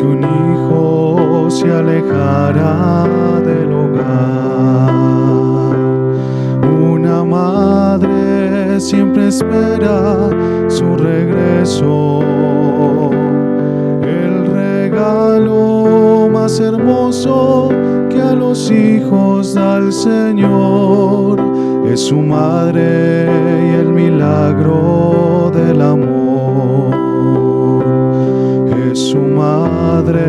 un hijo se alejará del hogar. Una madre siempre espera su regreso. El regalo más hermoso que a los hijos da el Señor es su madre y el milagro del amor. Es su madre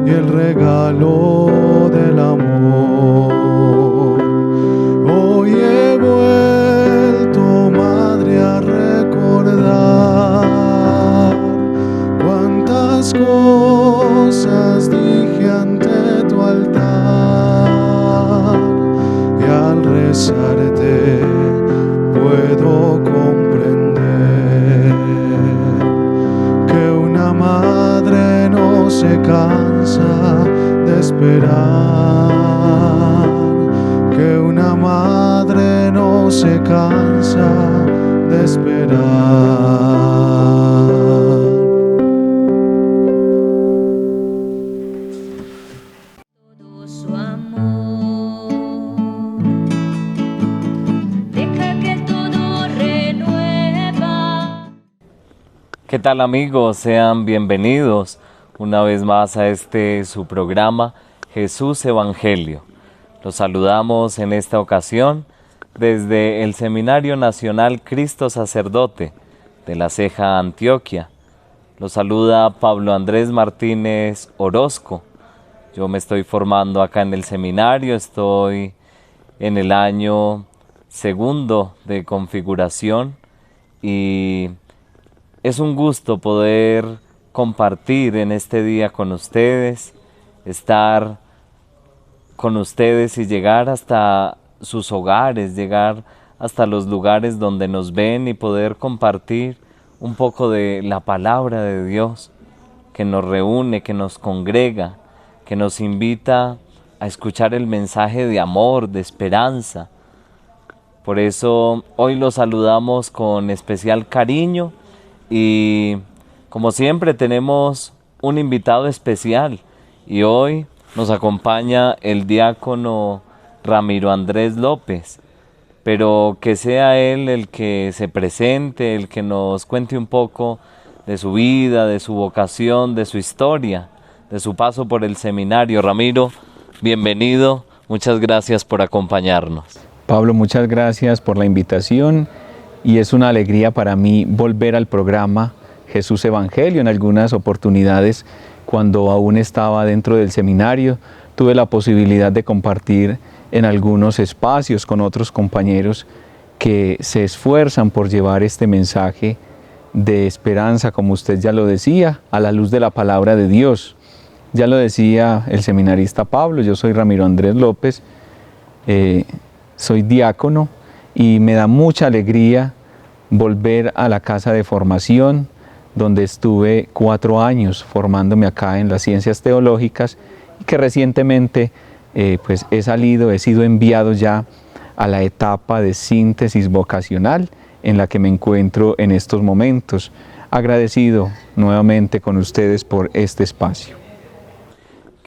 y el regalo del amor. Hoy he vuelto, madre, a recordar cuántas cosas dije ante tu altar, y al rezarte puedo comprender que una madre no se cansa de esperar, que una madre no se cansa de esperar. Todo su amor, deja que todo renueva. ¿Qué tal, amigos? Sean bienvenidos una vez más a su programa Jesús Evangelio. Los saludamos en esta ocasión desde el Seminario Nacional Cristo Sacerdote de La Ceja, Antioquia. Los saluda Pablo Andrés Martínez Orozco. Yo me estoy formando acá en el seminario, estoy en el año segundo de configuración y es un gusto poder compartir en este día con ustedes, estar con ustedes y llegar hasta sus hogares, llegar hasta los lugares donde nos ven y poder compartir un poco de la palabra de Dios que nos reúne, que nos congrega, que nos invita a escuchar el mensaje de amor, de esperanza. Por eso hoy los saludamos con especial cariño y como siempre tenemos un invitado especial y hoy nos acompaña el diácono Ramiro Andrés López, pero que sea él el que se presente, el que nos cuente un poco de su vida, de su vocación, de su historia, de su paso por el seminario. Ramiro, bienvenido, muchas gracias por acompañarnos. Pablo, muchas gracias por la invitación y es una alegría para mí volver al programa Jesús Evangelio. En algunas oportunidades, cuando aún estaba dentro del seminario, tuve la posibilidad de compartir en algunos espacios con otros compañeros que se esfuerzan por llevar este mensaje de esperanza, como usted ya lo decía, a la luz de la palabra de Dios. Ya lo decía el seminarista Pablo, yo soy Ramiro Andrés López, soy diácono y me da mucha alegría volver a la casa de formación, donde estuve 4 años formándome acá en las ciencias teológicas y que recientemente pues he sido enviado ya a la etapa de síntesis vocacional en la que me encuentro en estos momentos. Agradecido nuevamente con ustedes por este espacio.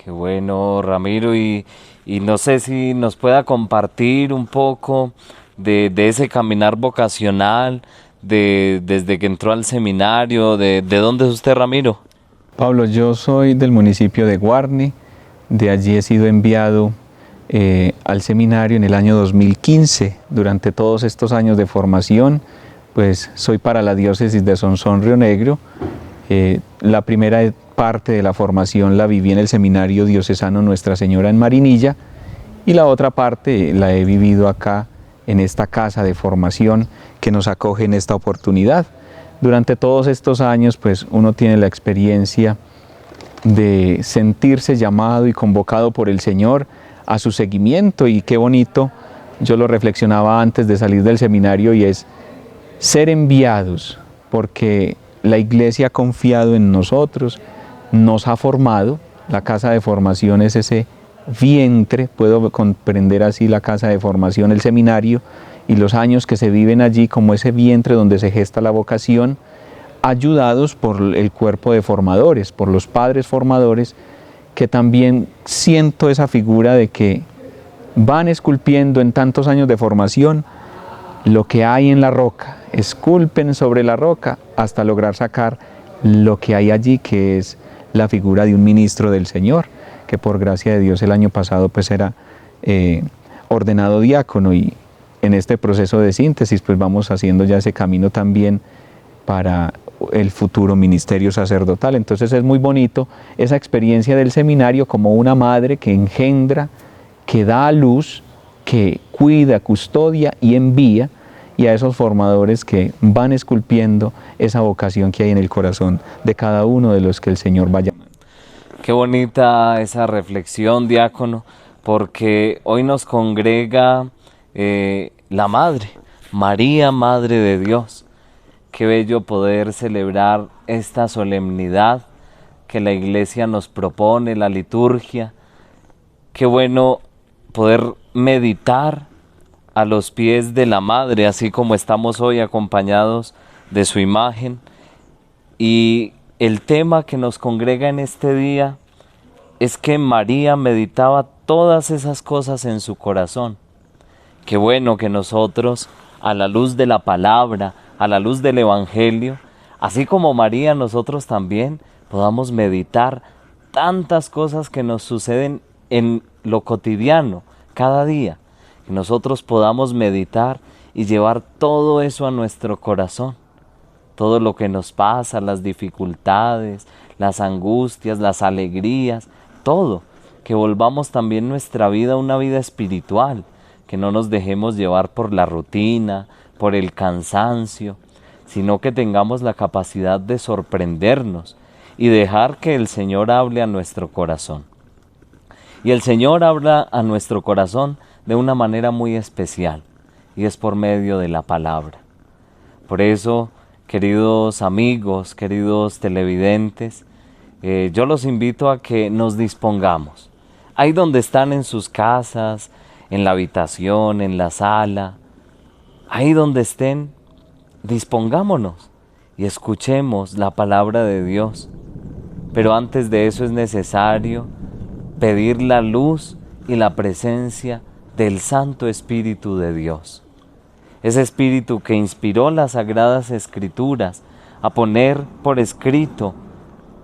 Qué bueno, Ramiro, y no sé si nos pueda compartir un poco de ese caminar vocacional, desde que entró al seminario. ¿De dónde es usted, Ramiro? Pablo, yo soy del municipio de Guarne, de allí he sido enviado al seminario en el año 2015. Durante todos estos años de formación, pues soy para la diócesis de Sonsón Río Negro. La primera parte de la formación la viví en el seminario diocesano Nuestra Señora en Marinilla y la otra parte la he vivido acá en esta casa de formación que nos acoge en esta oportunidad. Durante todos estos años, pues uno tiene la experiencia de sentirse llamado y convocado por el Señor a su seguimiento, y qué bonito, yo lo reflexionaba antes de salir del seminario, y es ser enviados, porque la Iglesia ha confiado en nosotros, nos ha formado. La casa de formación es ese vientre, puedo comprender así la casa de formación, el seminario, y los años que se viven allí como ese vientre donde se gesta la vocación, ayudados por el cuerpo de formadores, por los padres formadores, que también siento esa figura de que van esculpiendo en tantos años de formación lo que hay en la roca, esculpen sobre la roca hasta lograr sacar lo que hay allí, que es la figura de un ministro del Señor, que por gracia de Dios el año pasado pues era ordenado diácono, y en este proceso de síntesis pues vamos haciendo ya ese camino también para el futuro ministerio sacerdotal. Entonces es muy bonito esa experiencia del seminario como una madre que engendra, que da a luz, que cuida, custodia y envía, y a esos formadores que van esculpiendo esa vocación que hay en el corazón de cada uno de los que el Señor va llamando. Qué bonita esa reflexión, diácono, porque hoy nos congrega la Madre, María, Madre de Dios. Qué bello poder celebrar esta solemnidad que la Iglesia nos propone, la liturgia. Qué bueno poder meditar a los pies de la Madre, así como estamos hoy acompañados de su imagen. Y el tema que nos congrega en este día es que María meditaba todas esas cosas en su corazón. Qué bueno que nosotros, a la luz de la palabra, a la luz del Evangelio, así como María, nosotros también podamos meditar tantas cosas que nos suceden en lo cotidiano, cada día, que nosotros podamos meditar y llevar todo eso a nuestro corazón, todo lo que nos pasa, las dificultades, las angustias, las alegrías, todo, que volvamos también nuestra vida una vida espiritual, que no nos dejemos llevar por la rutina, por el cansancio, sino que tengamos la capacidad de sorprendernos y dejar que el Señor hable a nuestro corazón. Y el Señor habla a nuestro corazón de una manera muy especial, y es por medio de la palabra. Por eso, queridos amigos, queridos televidentes, yo los invito a que nos dispongamos. Ahí donde están en sus casas, en la habitación, en la sala, ahí donde estén, dispongámonos y escuchemos la palabra de Dios. Pero antes de eso es necesario pedir la luz y la presencia del Santo Espíritu de Dios. Ese Espíritu que inspiró las Sagradas Escrituras a poner por escrito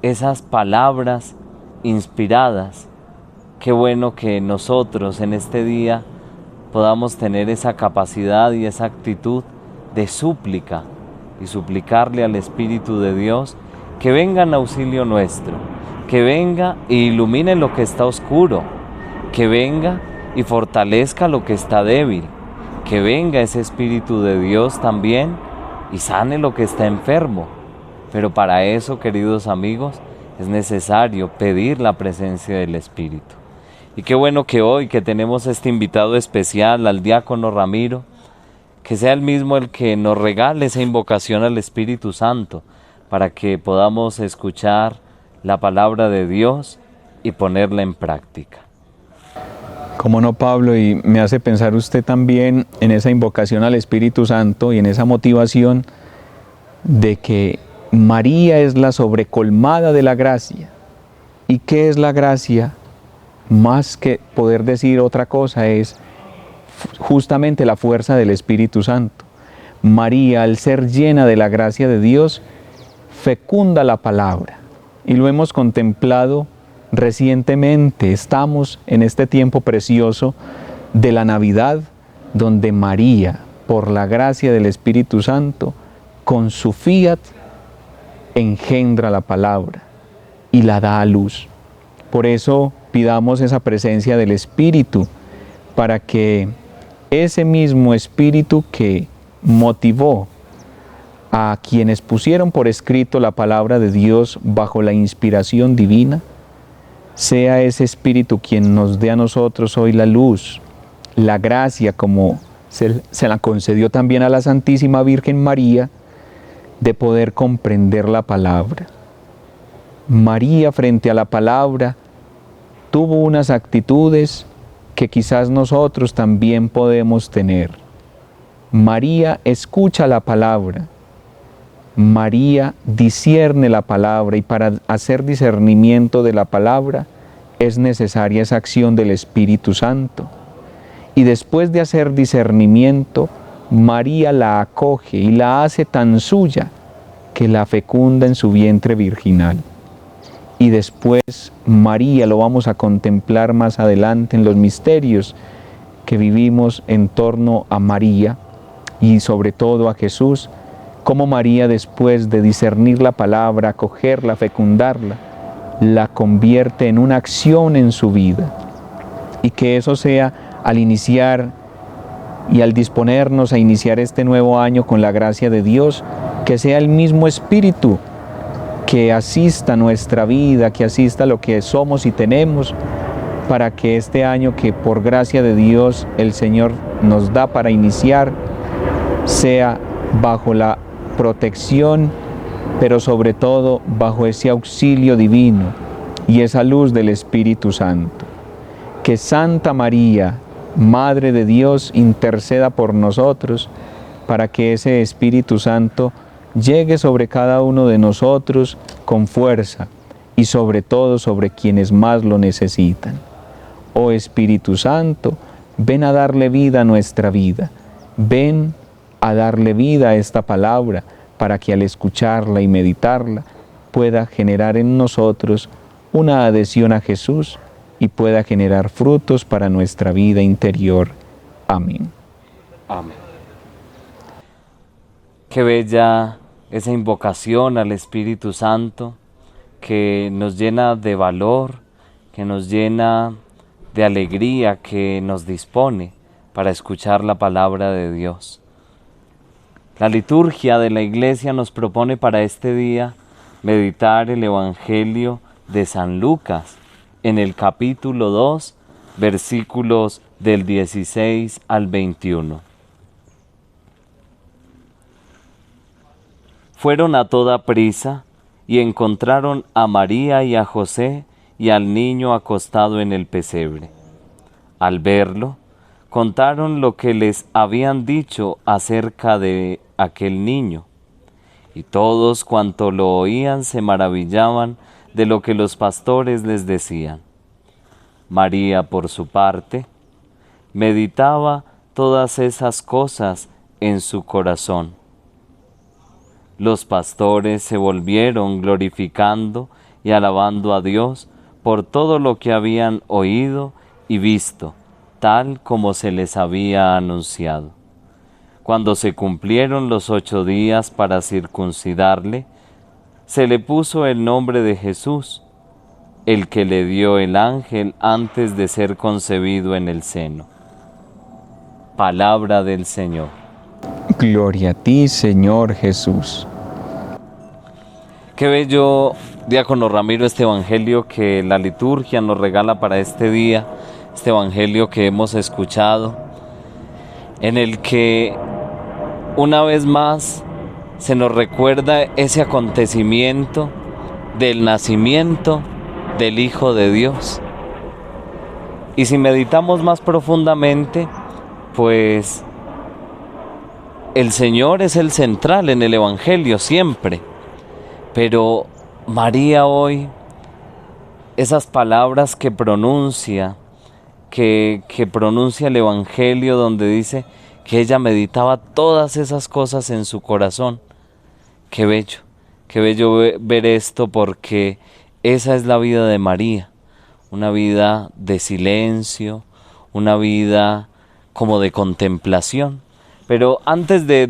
esas palabras inspiradas. Qué bueno que nosotros en este día podamos tener esa capacidad y esa actitud de súplica y suplicarle al Espíritu de Dios que venga en auxilio nuestro, que venga e ilumine lo que está oscuro, que venga y fortalezca lo que está débil, que venga ese Espíritu de Dios también y sane lo que está enfermo. Pero para eso, queridos amigos, es necesario pedir la presencia del Espíritu. Y qué bueno que hoy que tenemos este invitado especial, al diácono Ramiro, que sea él mismo el que nos regale esa invocación al Espíritu Santo para que podamos escuchar la palabra de Dios y ponerla en práctica. Cómo no, Pablo, y me hace pensar usted también en esa invocación al Espíritu Santo y en esa motivación de que María es la sobrecolmada de la gracia. ¿Y qué es la gracia? Más que poder decir otra cosa, es justamente la fuerza del Espíritu Santo. María, al ser llena de la gracia de Dios, fecunda la palabra. Y lo hemos contemplado recientemente. Estamos en este tiempo precioso de la Navidad, donde María, por la gracia del Espíritu Santo, con su fiat, engendra la palabra y la da a luz. Por eso pidamos esa presencia del Espíritu, para que ese mismo Espíritu que motivó a quienes pusieron por escrito la palabra de Dios bajo la inspiración divina, sea ese Espíritu quien nos dé a nosotros hoy la luz, la gracia, como se la concedió también a la Santísima Virgen María, de poder comprender la palabra. María, frente a la palabra, tuvo unas actitudes que quizás nosotros también podemos tener. María escucha la palabra. María discierne la palabra, y para hacer discernimiento de la palabra es necesaria esa acción del Espíritu Santo. Y después de hacer discernimiento, María la acoge y la hace tan suya que la fecunda en su vientre virginal. Y después María, lo vamos a contemplar más adelante en los misterios que vivimos en torno a María y sobre todo a Jesús, cómo María, después de discernir la palabra, acogerla, fecundarla, la convierte en una acción en su vida. Y que eso sea al iniciar y al disponernos a iniciar este nuevo año con la gracia de Dios, que sea el mismo Espíritu que asista nuestra vida, que asista lo que somos y tenemos, para que este año que por gracia de Dios el Señor nos da para iniciar, sea bajo la protección, pero sobre todo bajo ese auxilio divino y esa luz del Espíritu Santo. Que Santa María, Madre de Dios, interceda por nosotros para que ese Espíritu Santo llegue sobre cada uno de nosotros con fuerza y sobre todo sobre quienes más lo necesitan. Oh Espíritu Santo, ven a darle vida a nuestra vida, ven a darle vida a esta palabra, para que al escucharla y meditarla pueda generar en nosotros una adhesión a Jesús y pueda generar frutos para nuestra vida interior. Amén. Amén. Qué bella esa invocación al Espíritu Santo que nos llena de valor, que nos llena de alegría, que nos dispone para escuchar la palabra de Dios. La liturgia de la Iglesia nos propone para este día meditar el Evangelio de San Lucas en el capítulo 2, versículos del 16 al 21. Fueron a toda prisa y encontraron a María y a José y al niño acostado en el pesebre. Al verlo, contaron lo que les habían dicho acerca de aquel niño, y todos cuanto lo oían se maravillaban de lo que los pastores les decían. María, por su parte, meditaba todas esas cosas en su corazón. Los pastores se volvieron glorificando y alabando a Dios por todo lo que habían oído y visto, tal como se les había anunciado. Cuando se cumplieron los 8 días para circuncidarle, se le puso el nombre de Jesús, el que le dio el ángel antes de ser concebido en el seno. Palabra del Señor. Gloria a ti, Señor Jesús. Qué bello, diácono Ramiro, este evangelio que la liturgia nos regala para este día, este evangelio que hemos escuchado, en el que una vez más se nos recuerda ese acontecimiento del nacimiento del Hijo de Dios. Y si meditamos más profundamente, pues el Señor es el central en el evangelio siempre. Pero María hoy, esas palabras que pronuncia, que pronuncia el Evangelio, donde dice que ella meditaba todas esas cosas en su corazón. Qué bello ver esto, porque esa es la vida de María, una vida de silencio, una vida como de contemplación. Pero antes de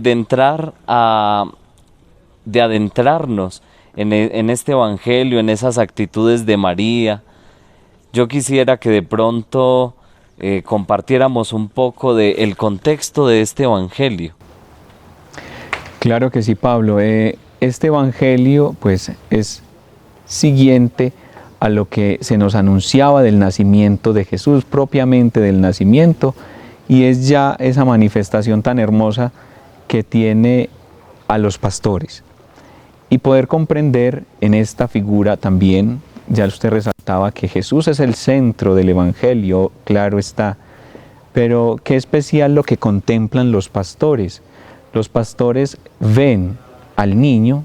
adentrarnos en este evangelio, en esas actitudes de María, yo quisiera que de pronto compartiéramos un poco del contexto de este evangelio. Claro que sí, Pablo. Este evangelio pues es siguiente a lo que se nos anunciaba del nacimiento de Jesús, propiamente del nacimiento, y es ya esa manifestación tan hermosa que tiene a los pastores. Y poder comprender en esta figura también, ya usted resaltaba que Jesús es el centro del evangelio, claro está, pero qué especial lo que contemplan los pastores. Los pastores ven al niño,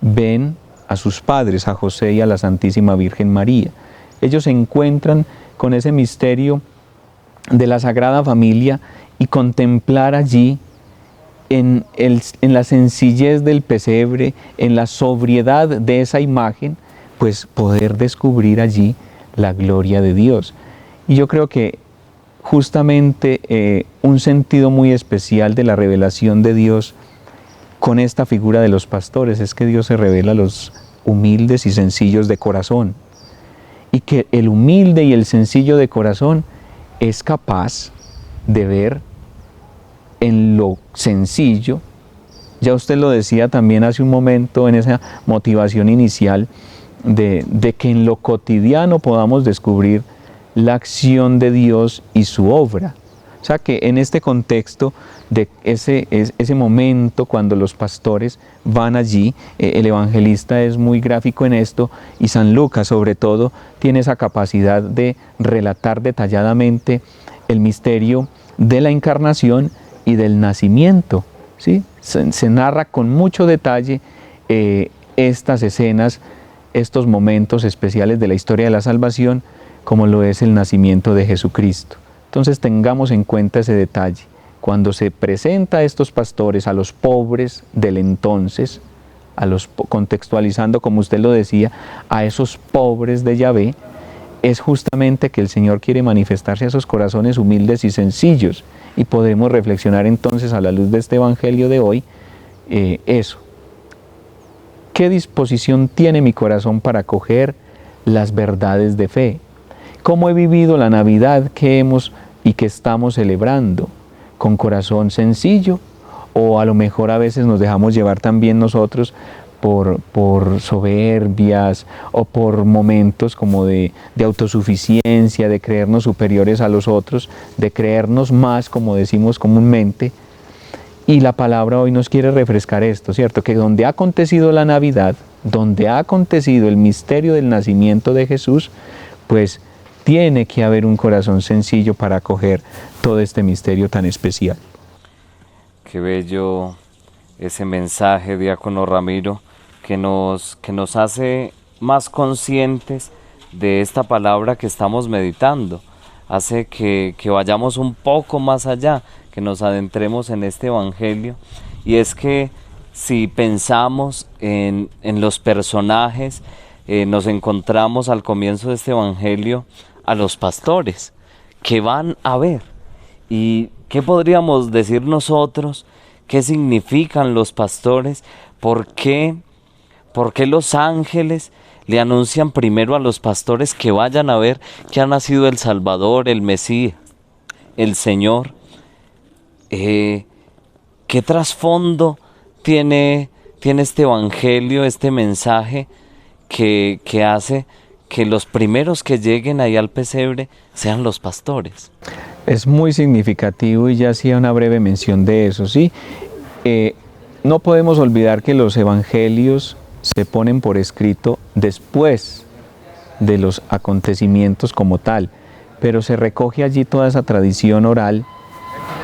ven a sus padres, a José y a la Santísima Virgen María. Ellos se encuentran con ese misterio de la Sagrada Familia y contemplar allí en la sencillez del pesebre, en la sobriedad de esa imagen, pues poder descubrir allí la gloria de Dios. Y yo creo que justamente un sentido muy especial de la revelación de Dios con esta figura de los pastores es que Dios se revela a los humildes y sencillos de corazón, y que el humilde y el sencillo de corazón es capaz de ver en lo sencillo, ya usted lo decía también hace un momento en esa motivación inicial, de que en lo cotidiano podamos descubrir la acción de Dios y su obra. O sea que en este contexto de ese momento cuando los pastores van allí, el evangelista es muy gráfico en esto, y San Lucas sobre todo tiene esa capacidad de relatar detalladamente el misterio de la encarnación y del nacimiento, ¿sí? Se narra con mucho detalle estas escenas, estos momentos especiales de la historia de la salvación, como lo es el nacimiento de Jesucristo. Entonces tengamos en cuenta ese detalle. Cuando se presenta a estos pastores, a los pobres del entonces, contextualizando, como usted lo decía, a esos pobres de Yahvé, es justamente que el Señor quiere manifestarse a esos corazones humildes y sencillos, y podemos reflexionar entonces a la luz de este Evangelio de hoy, eso. ¿Qué disposición tiene mi corazón para acoger las verdades de fe? ¿Cómo he vivido la Navidad que hemos y que estamos celebrando? ¿Con corazón sencillo? ¿O a lo mejor a veces nos dejamos llevar también nosotros por soberbias o por momentos como de autosuficiencia, de creernos superiores a los otros, de creernos más, como decimos comúnmente? Y la palabra hoy nos quiere refrescar esto, ¿cierto? Que donde ha acontecido la Navidad, donde ha acontecido el misterio del nacimiento de Jesús, pues tiene que haber un corazón sencillo para acoger todo este misterio tan especial. Qué bello ese mensaje, diácono Ramiro, que nos hace más conscientes de esta palabra que estamos meditando. Hace que vayamos un poco más allá, que nos adentremos en este Evangelio. Y es que si pensamos en los personajes, nos encontramos al comienzo de este Evangelio a los pastores que van a ver. ¿Y qué podríamos decir nosotros? ¿Qué significan los pastores? ¿Por qué los ángeles le anuncian primero a los pastores que vayan a ver que ha nacido el Salvador, el Mesías, el Señor? ¿Qué trasfondo tiene este Evangelio, este mensaje que hace que los primeros que lleguen ahí al pesebre sean los pastores? Es muy significativo y ya hacía una breve mención de eso, ¿sí? No podemos olvidar que los evangelios se ponen por escrito después de los acontecimientos como tal, pero se recoge allí toda esa tradición oral,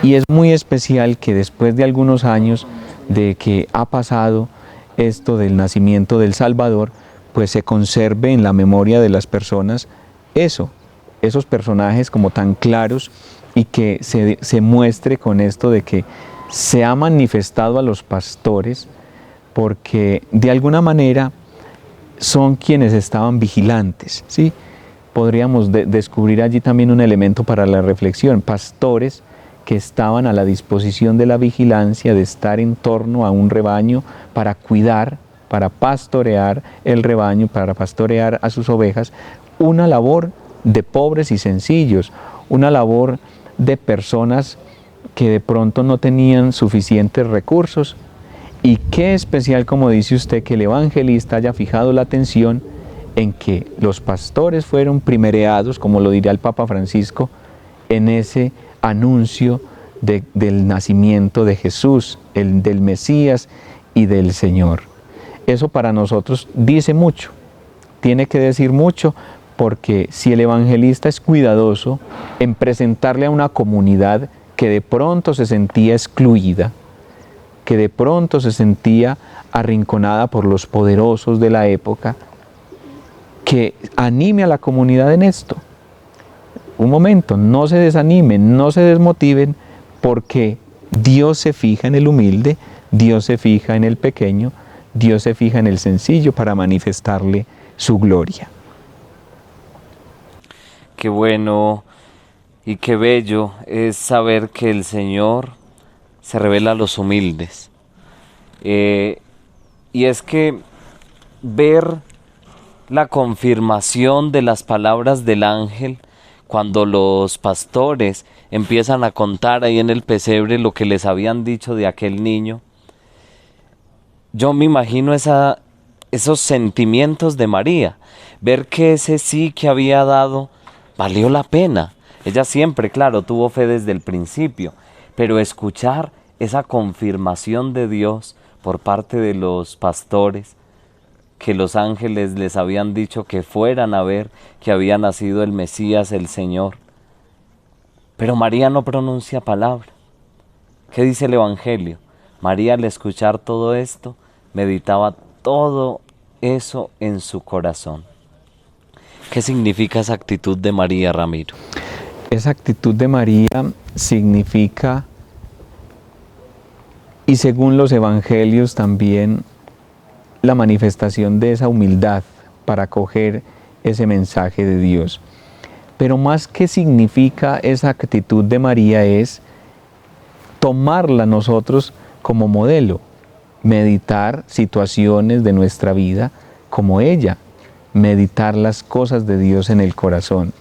y es muy especial que después de algunos años de que ha pasado esto del nacimiento del Salvador, pues se conserve en la memoria de las personas esos personajes como tan claros, y que se muestre con esto de que se ha manifestado a los pastores porque de alguna manera son quienes estaban vigilantes, ¿sí? Podríamos descubrir allí también un elemento para la reflexión, pastores que estaban a la disposición de la vigilancia, de estar en torno a un rebaño para cuidar, para pastorear el rebaño, para pastorear a sus ovejas, una labor de pobres y sencillos, una labor de personas que de pronto no tenían suficientes recursos. Y qué especial, como dice usted, que el evangelista haya fijado la atención en que los pastores fueron primereados, como lo diría el Papa Francisco, en ese anuncio del nacimiento de Jesús, del Mesías y del Señor. Eso para nosotros dice mucho, tiene que decir mucho, porque si el evangelista es cuidadoso en presentarle a una comunidad que de pronto se sentía excluida, que de pronto se sentía arrinconada por los poderosos de la época, que anime a la comunidad en esto. Un momento, no se desanimen, no se desmotiven, porque Dios se fija en el humilde, Dios se fija en el pequeño, Dios se fija en el sencillo para manifestarle su gloria. Qué bueno y qué bello es saber que el Señor se revela a los humildes. Y es que ver la confirmación de las palabras del ángel cuando los pastores empiezan a contar ahí en el pesebre lo que les habían dicho de aquel niño, yo me imagino esos sentimientos de María, ver que ese sí que había dado valió la pena. Ella siempre, claro, tuvo fe desde el principio, pero escuchar esa confirmación de Dios por parte de los pastores, que los ángeles les habían dicho que fueran a ver que había nacido el Mesías, el Señor. Pero María no pronuncia palabra. ¿Qué dice el Evangelio? María, al escuchar todo esto, meditaba todo eso en su corazón. ¿Qué significa esa actitud de María, Ramiro? Esa actitud de María significa, y según los evangelios también, la manifestación de esa humildad para acoger ese mensaje de Dios. Pero más que significa esa actitud de María es tomarla nosotros como modelo, meditar situaciones de nuestra vida como ella, meditar las cosas de Dios en el corazón.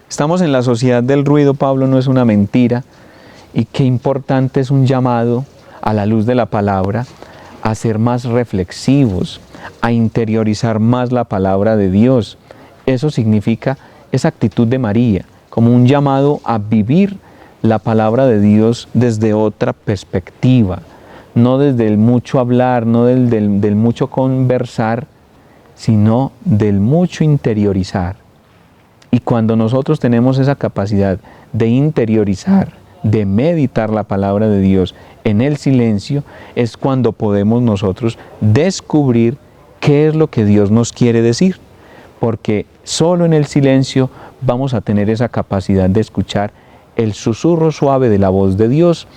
Estamos en la sociedad del ruido, Pablo, no es una mentira, y qué importante es un llamado a la luz de la palabra a ser más reflexivos, a interiorizar más la palabra de Dios. Eso significa esa actitud de María, como un llamado a vivir la palabra de Dios desde otra perspectiva, no desde el mucho hablar, no del mucho conversar, sino del mucho interiorizar. Y cuando nosotros tenemos esa capacidad de interiorizar, de meditar la palabra de Dios en el silencio, es cuando podemos nosotros descubrir qué es lo que Dios nos quiere decir. Porque solo en el silencio vamos a tener esa capacidad de escuchar el susurro suave de la voz de Dios.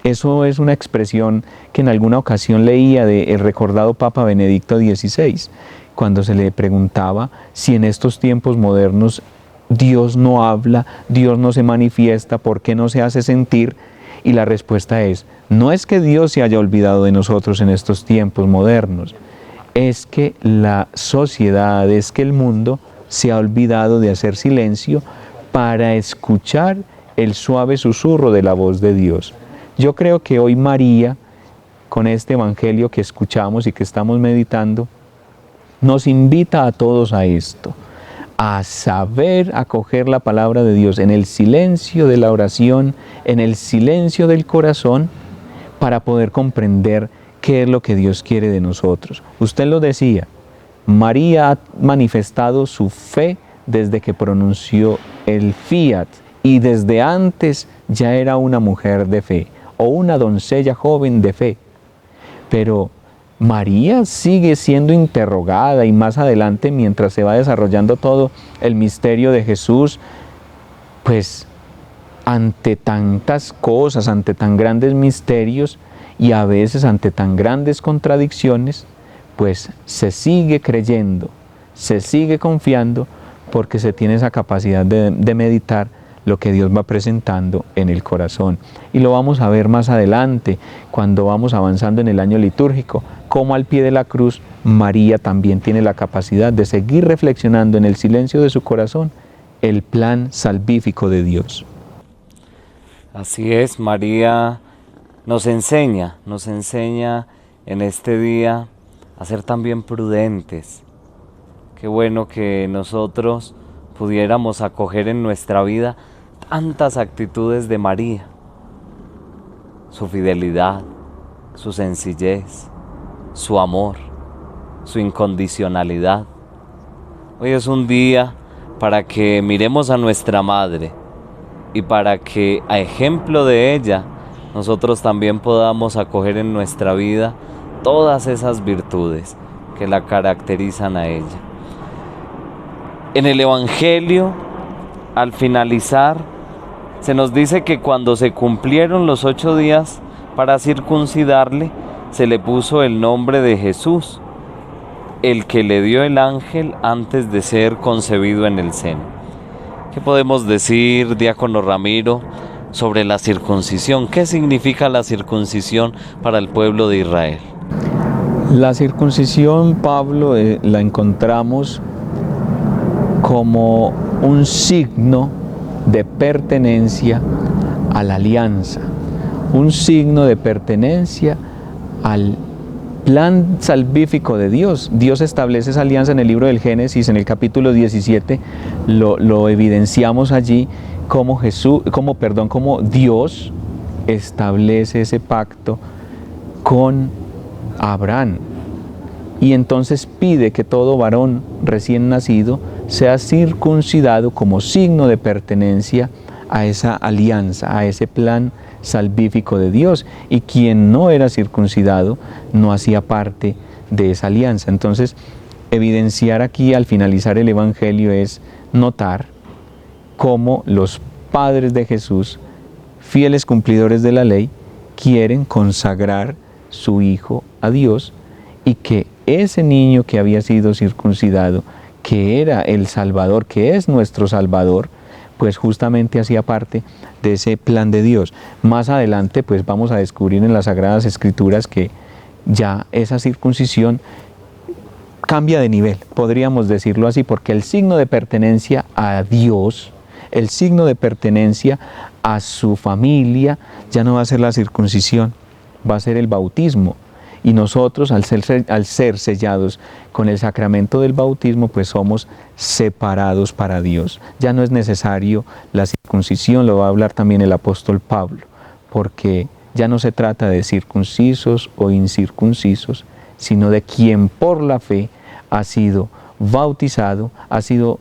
Eso es una expresión que en alguna ocasión leía del recordado Papa Benedicto XVI, cuando se le preguntaba si en estos tiempos modernos Dios no habla, Dios no se manifiesta, ¿por qué no se hace sentir? Y la respuesta es, no es que Dios se haya olvidado de nosotros en estos tiempos modernos, es que la sociedad, es que el mundo se ha olvidado de hacer silencio para escuchar el suave susurro de la voz de Dios. Yo creo que hoy María, con este evangelio que escuchamos y que estamos meditando, nos invita a todos a esto, a saber acoger la palabra de Dios en el silencio de la oración, en el silencio del corazón, para poder comprender qué es lo que Dios quiere de nosotros. Usted lo decía, María ha manifestado su fe desde que pronunció el fiat y desde antes ya era una mujer de fe o una doncella joven de fe. Pero María sigue siendo interrogada y más adelante, mientras se va desarrollando todo el misterio de Jesús, pues ante tantas cosas, ante tan grandes misterios y a veces ante tan grandes contradicciones, pues se sigue creyendo, se sigue confiando porque se tiene esa capacidad de meditar lo que Dios va presentando en el corazón. Y lo vamos a ver más adelante, cuando vamos avanzando en el año litúrgico, como al pie de la cruz, María también tiene la capacidad de seguir reflexionando en el silencio de su corazón el plan salvífico de Dios. Así es, María nos enseña en este día a ser también prudentes. Qué bueno que nosotros pudiéramos acoger en nuestra vida tantas actitudes de María, su fidelidad, su sencillez, su amor, su incondicionalidad. Hoy es un día para que miremos a nuestra Madre y para que, a ejemplo de ella, nosotros también podamos acoger en nuestra vida todas esas virtudes que la caracterizan a ella. En el Evangelio, al finalizar, se nos dice que cuando se cumplieron los 8 días para circuncidarle, se le puso el nombre de Jesús, el que le dio el ángel antes de ser concebido en el seno. ¿Qué podemos decir, diácono Ramiro, sobre la circuncisión? ¿Qué significa la circuncisión para el pueblo de Israel? La circuncisión, Pablo, la encontramos como un signo de pertenencia a la alianza, un signo de pertenencia al plan salvífico de Dios. Dios establece esa alianza en el libro del Génesis, en el capítulo 17, lo evidenciamos allí, como Dios establece ese pacto con Abraham. Y entonces pide que todo varón recién nacido sea circuncidado como signo de pertenencia a esa alianza, a ese plan salvífico de Dios. Y quien no era circuncidado no hacía parte de esa alianza. Entonces, evidenciar aquí al finalizar el Evangelio es notar cómo los padres de Jesús, fieles cumplidores de la ley, quieren consagrar su hijo a Dios, y que ese niño que había sido circuncidado, que era el Salvador, que es nuestro Salvador, pues justamente hacía parte de ese plan de Dios. Más adelante pues vamos a descubrir en las Sagradas Escrituras que ya esa circuncisión cambia de nivel, podríamos decirlo así, porque el signo de pertenencia a Dios, el signo de pertenencia a su familia, ya no va a ser la circuncisión, va a ser el bautismo. Y nosotros, al ser sellados con el sacramento del bautismo, pues somos separados para Dios. Ya no es necesario la circuncisión, lo va a hablar también el apóstol Pablo, porque ya no se trata de circuncisos o incircuncisos, sino de quien por la fe ha sido bautizado, ha sido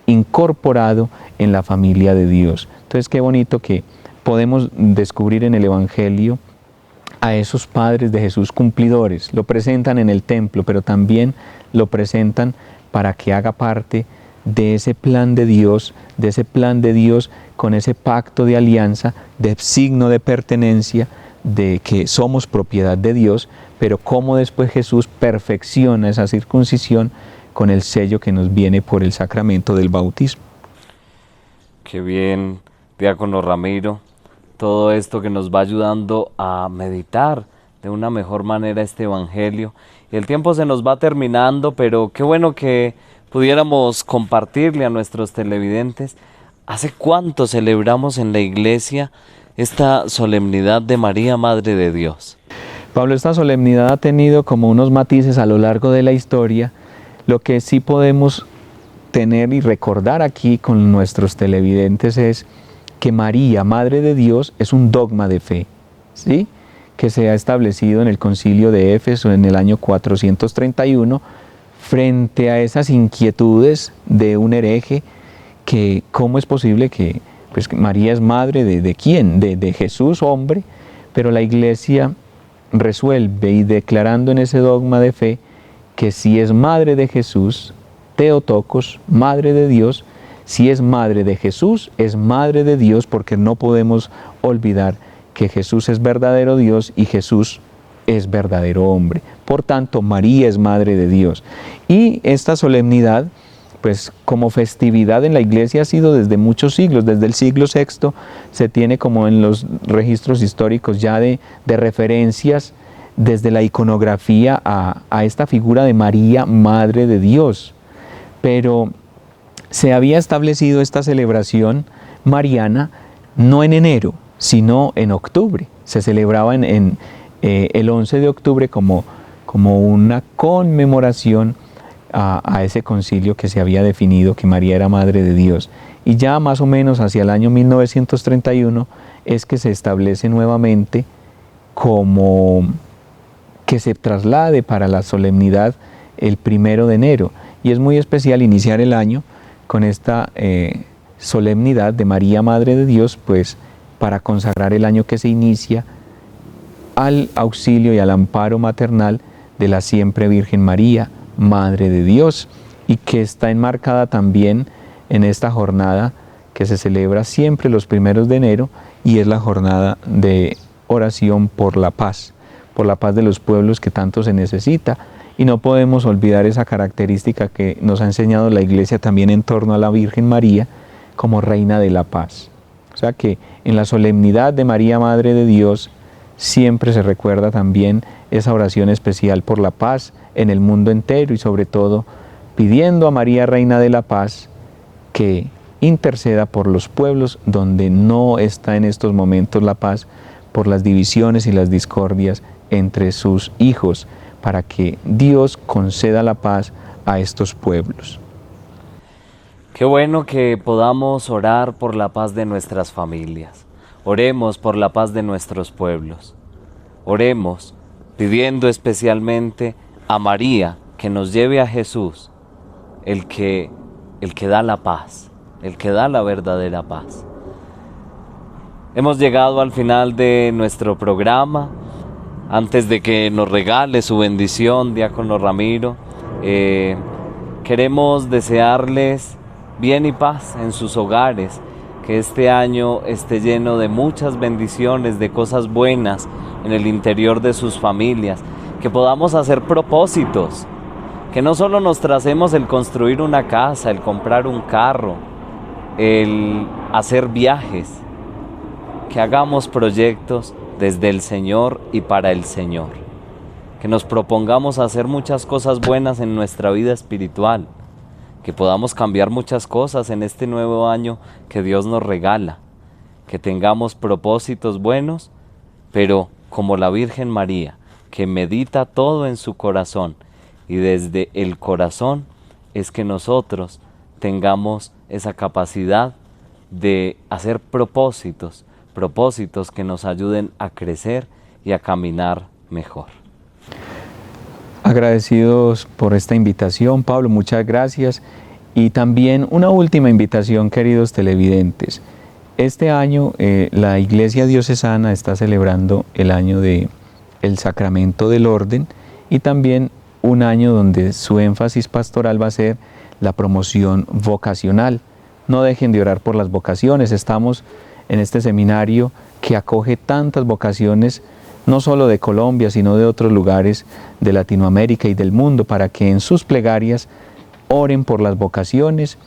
incorporado en la familia de Dios. Entonces, qué bonito que podemos descubrir en el Evangelio a esos padres de Jesús cumplidores. Lo presentan en el templo, pero también lo presentan para que haga parte de ese plan de Dios, con ese pacto de alianza, de signo de pertenencia, de que somos propiedad de Dios, pero cómo después Jesús perfecciona esa circuncisión con el sello que nos viene por el sacramento del bautismo. Qué bien, diácono Ramiro, todo esto que nos va ayudando a meditar de una mejor manera este Evangelio. El tiempo se nos va terminando, pero qué bueno que pudiéramos compartirle a nuestros televidentes. ¿Hace cuánto celebramos en la iglesia esta solemnidad de María, Madre de Dios? Pablo, esta solemnidad ha tenido como unos matices a lo largo de la historia. Lo que sí podemos tener y recordar aquí con nuestros televidentes es que María, Madre de Dios, es un dogma de fe, ¿sí?, que se ha establecido en el Concilio de Éfeso en el año 431, frente a esas inquietudes de un hereje, que cómo es posible que pues, María es madre de ¿quién? De Jesús, hombre, pero la Iglesia resuelve, y declarando en ese dogma de fe, que si es madre de Jesús, Theotokos, madre de Dios, si es madre de Jesús, es madre de Dios, porque no podemos olvidar que Jesús es verdadero Dios y Jesús es verdadero hombre. Por tanto, María es madre de Dios. Y esta solemnidad, pues como festividad en la Iglesia ha sido desde muchos siglos. Desde el siglo VI se tiene como en los registros históricos ya de referencias desde la iconografía a esta figura de María, Madre de Dios. Pero se había establecido esta celebración mariana no en enero, sino en octubre. Se celebraba el 11 de octubre como una conmemoración a ese concilio que se había definido que María era Madre de Dios. Y ya más o menos hacia el año 1931 es que se establece nuevamente como que se traslade para la solemnidad el 1 de enero. Y es muy especial iniciar el año con esta solemnidad de María, Madre de Dios, pues para consagrar el año que se inicia al auxilio y al amparo maternal de la siempre Virgen María, Madre de Dios, y que está enmarcada también en esta jornada que se celebra siempre los 1 de enero, y es la jornada de oración por la paz de los pueblos que tanto se necesita. Y no podemos olvidar esa característica que nos ha enseñado la Iglesia también en torno a la Virgen María como Reina de la Paz. O sea que en la solemnidad de María, Madre de Dios, siempre se recuerda también esa oración especial por la paz en el mundo entero, y sobre todo pidiendo a María, Reina de la Paz, que interceda por los pueblos donde no está en estos momentos la paz, por las divisiones y las discordias entre sus hijos, para que Dios conceda la paz a estos pueblos. Qué bueno que podamos orar por la paz de nuestras familias. Oremos por la paz de nuestros pueblos. Oremos pidiendo especialmente a María que nos lleve a Jesús, el que da la paz, el que da la verdadera paz. Hemos llegado al final de nuestro programa. Antes de que nos regale su bendición, Diácono Ramiro, queremos desearles bien y paz en sus hogares, que este año esté lleno de muchas bendiciones, de cosas buenas en el interior de sus familias, que podamos hacer propósitos, que no solo nos tracemos el construir una casa, el comprar un carro, el hacer viajes, que hagamos proyectos desde el Señor y para el Señor, que nos propongamos hacer muchas cosas buenas en nuestra vida espiritual, que podamos cambiar muchas cosas en este nuevo año que Dios nos regala, que tengamos propósitos buenos, pero como la Virgen María, que medita todo en su corazón, y desde el corazón es que nosotros tengamos esa capacidad de hacer propósitos que nos ayuden a crecer y a caminar mejor. Agradecidos por esta invitación, Pablo, muchas gracias. Y también una última invitación, queridos televidentes. Este año la Iglesia Diocesana está celebrando el año del Sacramento del Orden, y también un año donde su énfasis pastoral va a ser la promoción vocacional. No dejen de orar por las vocaciones. Estamos en este seminario que acoge tantas vocaciones, no solo de Colombia, sino de otros lugares de Latinoamérica y del mundo, para que en sus plegarias oren por las vocaciones,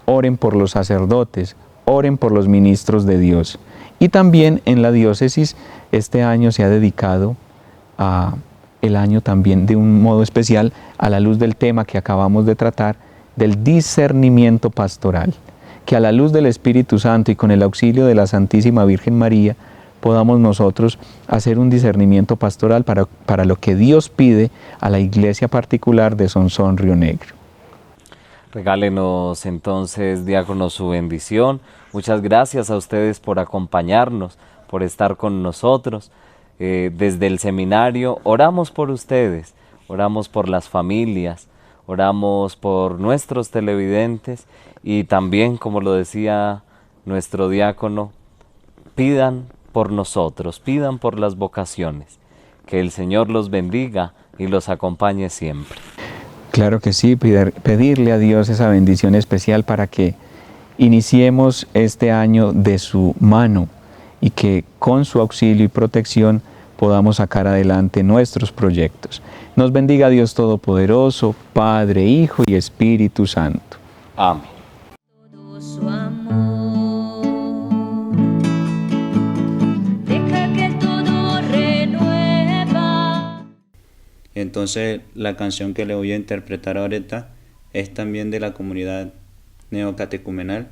oren por los sacerdotes, oren por los ministros de Dios. Y también en la diócesis este año se ha dedicado el año también de un modo especial a la luz del tema que acabamos de tratar, del discernimiento pastoral. Que a la luz del Espíritu Santo y con el auxilio de la Santísima Virgen María podamos nosotros hacer un discernimiento pastoral para lo que Dios pide a la iglesia particular de Sonsón, Río Negro. Regálenos entonces, diácono, su bendición. Muchas gracias a ustedes por acompañarnos, por estar con nosotros. Desde el seminario oramos por ustedes, oramos por las familias, oramos por nuestros televidentes, y también, como lo decía nuestro diácono, pidan por nosotros, pidan por las vocaciones. Que el Señor los bendiga y los acompañe siempre. Claro que sí, pedirle a Dios esa bendición especial para que iniciemos este año de su mano, y que con su auxilio y protección podamos sacar adelante nuestros proyectos. Nos bendiga Dios Todopoderoso, Padre, Hijo y Espíritu Santo. Amén. Todo su amor, deja que todo renueva. Entonces la canción que le voy a interpretar ahorita es también de la comunidad neocatecumenal,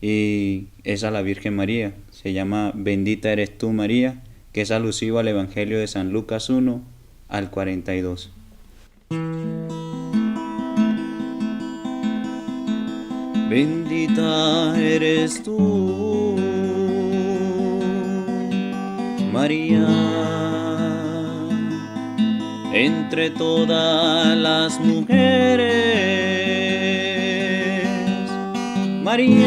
y es a la Virgen María. Se llama Bendita eres tú, María, que es alusivo al Evangelio de San Lucas 1 al 42. Bendita eres tú, María, entre todas las mujeres. María,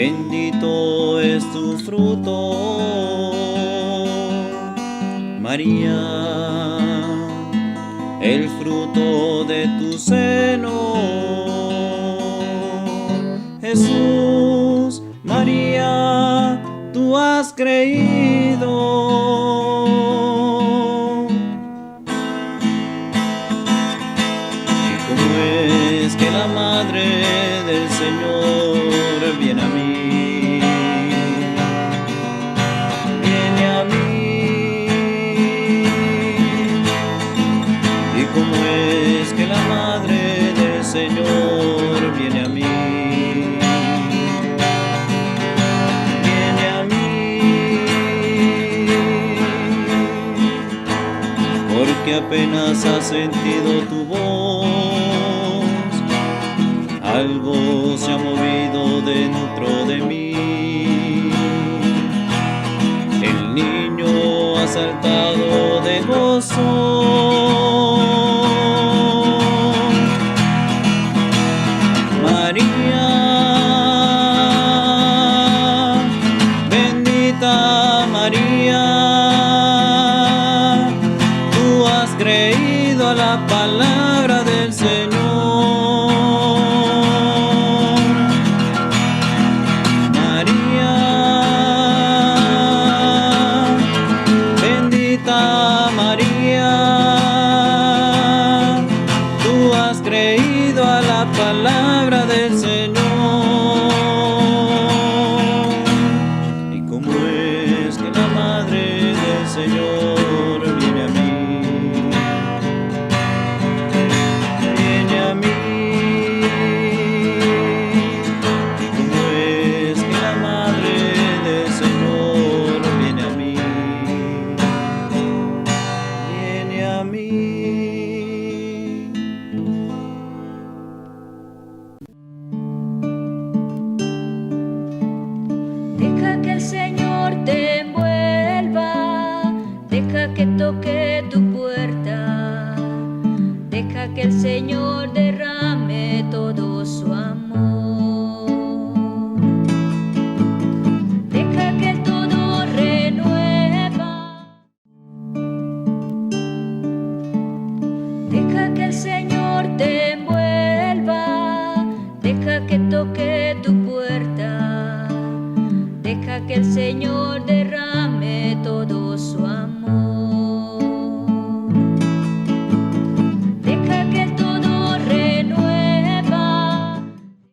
bendito es tu fruto, María, el fruto de tu seno, Jesús. María, tú has creído. ¿Y cómo es que la Madre del Señor viene a mí? Viene a mí. ¿Y cómo es que la Madre del Señor viene a mí? Porque apenas has sentido tu voz, algo se ha movido dentro de mí. El niño ha saltado de gozo. María, bendita María, creído a la palabra del Señor. María, bendita María, tú has creído a la palabra del Señor. ¿Y cómo es que la Madre del Señor viene a mí? Deja que el Señor te envuelva, deja que toque tu puerta, deja que el Señor derrame todo su amor. Deja que Él todo renueva, deja que el Señor te envuelva, deja que toque tu puerta, deja que el Señor derrame